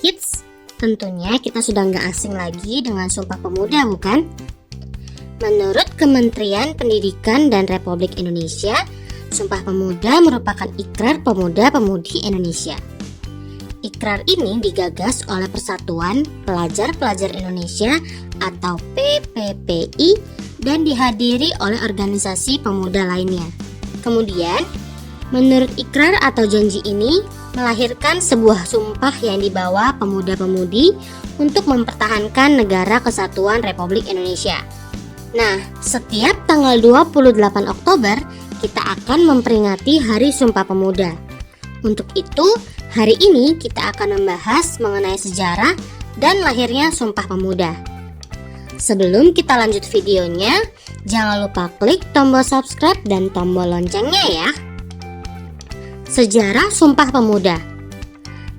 Kids, tentunya kita sudah nggak asing lagi dengan Sumpah Pemuda, bukan? Menurut Kementerian Pendidikan dan Republik Indonesia, Sumpah Pemuda merupakan ikrar pemuda-pemudi Indonesia. Ikrar ini digagas oleh Persatuan Pelajar-Pelajar Indonesia atau PPPI dan dihadiri oleh organisasi pemuda lainnya. Kemudian, menurut ikrar atau janji ini melahirkan sebuah sumpah yang dibawa pemuda-pemudi untuk mempertahankan negara kesatuan Republik Indonesia. Nah, setiap tanggal 28 Oktober kita akan memperingati Hari Sumpah Pemuda. Untuk itu, hari ini kita akan membahas mengenai sejarah dan lahirnya Sumpah Pemuda. Sebelum kita lanjut videonya, jangan lupa klik tombol subscribe dan tombol loncengnya ya. Sejarah Sumpah Pemuda.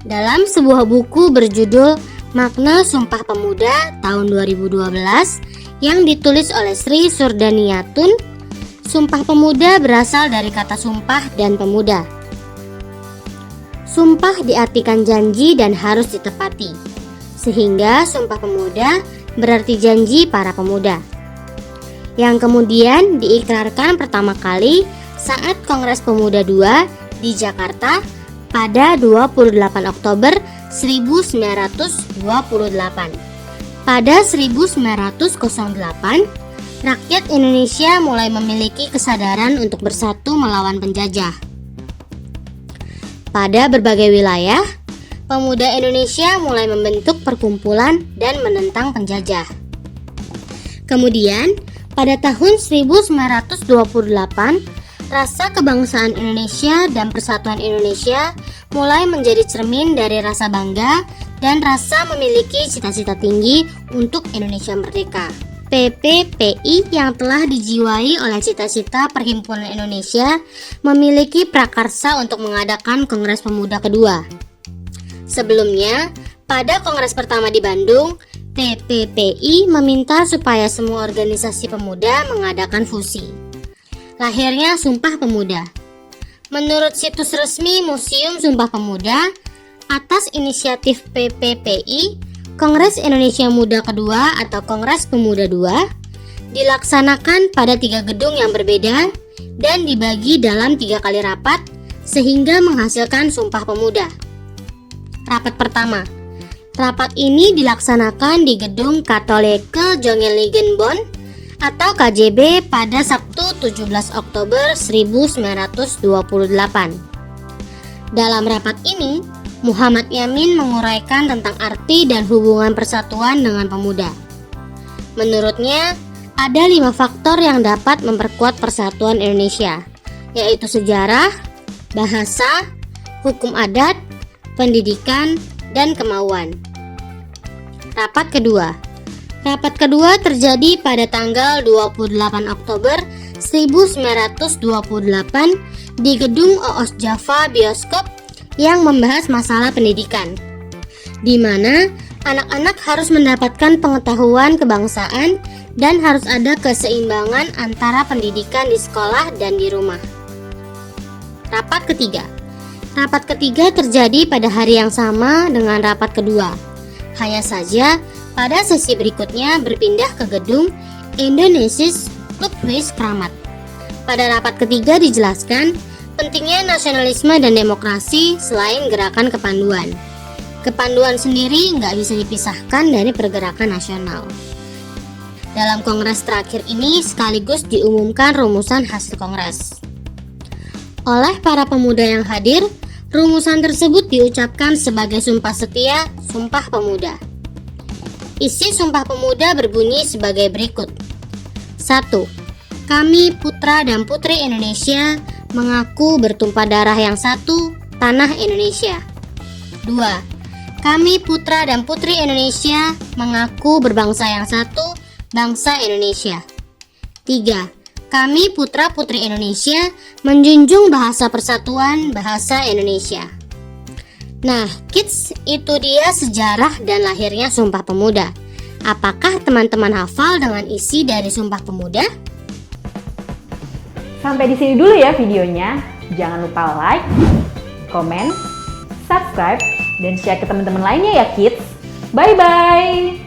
Dalam sebuah buku berjudul Makna Sumpah Pemuda tahun 2012 yang ditulis oleh Sri Surdaniatun, Sumpah Pemuda berasal dari kata sumpah dan pemuda. Sumpah diartikan janji dan harus ditepati, sehingga Sumpah Pemuda berarti janji para pemuda, yang kemudian diikrarkan pertama kali saat Kongres Pemuda II di Jakarta pada 28 Oktober 1928. Pada 1908, rakyat Indonesia mulai memiliki kesadaran untuk bersatu melawan penjajah. Pada berbagai wilayah, pemuda Indonesia mulai membentuk perkumpulan dan menentang penjajah. Kemudian, pada tahun 1928, rasa kebangsaan Indonesia dan persatuan Indonesia mulai menjadi cermin dari rasa bangga dan rasa memiliki cita-cita tinggi untuk Indonesia merdeka. PPPI yang telah dijiwai oleh cita-cita Perhimpunan Indonesia memiliki prakarsa untuk mengadakan Kongres Pemuda kedua. Sebelumnya, pada Kongres pertama di Bandung, PPPI meminta supaya semua organisasi pemuda mengadakan fusi. Lahirnya Sumpah Pemuda. Menurut situs resmi Museum Sumpah Pemuda, atas inisiatif PPPI, Kongres Indonesia Muda Kedua atau Kongres Pemuda II dilaksanakan pada 3 gedung yang berbeda dan dibagi dalam 3 kali rapat sehingga menghasilkan Sumpah Pemuda. Rapat pertama. Rapat ini dilaksanakan di Gedung Katholike Jongelingen-Bonn atau KJB pada Sabtu 17 Oktober 1928. Dalam rapat ini, Muhammad Yamin menguraikan tentang arti dan hubungan persatuan dengan pemuda. Menurutnya, ada 5 faktor yang dapat memperkuat persatuan Indonesia, yaitu sejarah, bahasa, hukum adat, pendidikan, dan kemauan. Rapat kedua. Rapat kedua terjadi pada tanggal 28 Oktober 1928 di Gedung OOS Java Bioskop yang membahas masalah pendidikan, di mana anak-anak harus mendapatkan pengetahuan kebangsaan dan harus ada keseimbangan antara pendidikan di sekolah dan di rumah. Rapat ketiga. Rapat ketiga terjadi pada hari yang sama dengan rapat kedua. Hanya saja pada sesi berikutnya berpindah ke gedung Indonesisch Clubhuis Kramat. Pada rapat ketiga dijelaskan pentingnya nasionalisme dan demokrasi selain gerakan kepanduan. Kepanduan sendiri nggak bisa dipisahkan dari pergerakan nasional. Dalam kongres terakhir ini sekaligus diumumkan rumusan hasil kongres. Oleh para pemuda yang hadir, rumusan tersebut diucapkan sebagai sumpah setia, Sumpah Pemuda. Isi Sumpah Pemuda berbunyi sebagai berikut. 1. Kami putra dan putri Indonesia mengaku bertumpah darah yang satu, tanah Indonesia. 2. Kami putra dan putri Indonesia mengaku berbangsa yang satu, bangsa Indonesia. 3. Kami putra-putri Indonesia menjunjung bahasa persatuan, bahasa Indonesia. Nah, kids, itu dia sejarah dan lahirnya Sumpah Pemuda. Apakah teman-teman hafal dengan isi dari Sumpah Pemuda? Sampai di sini dulu ya videonya. Jangan lupa like, komen, subscribe, dan share ke teman-teman lainnya ya kids. Bye-bye!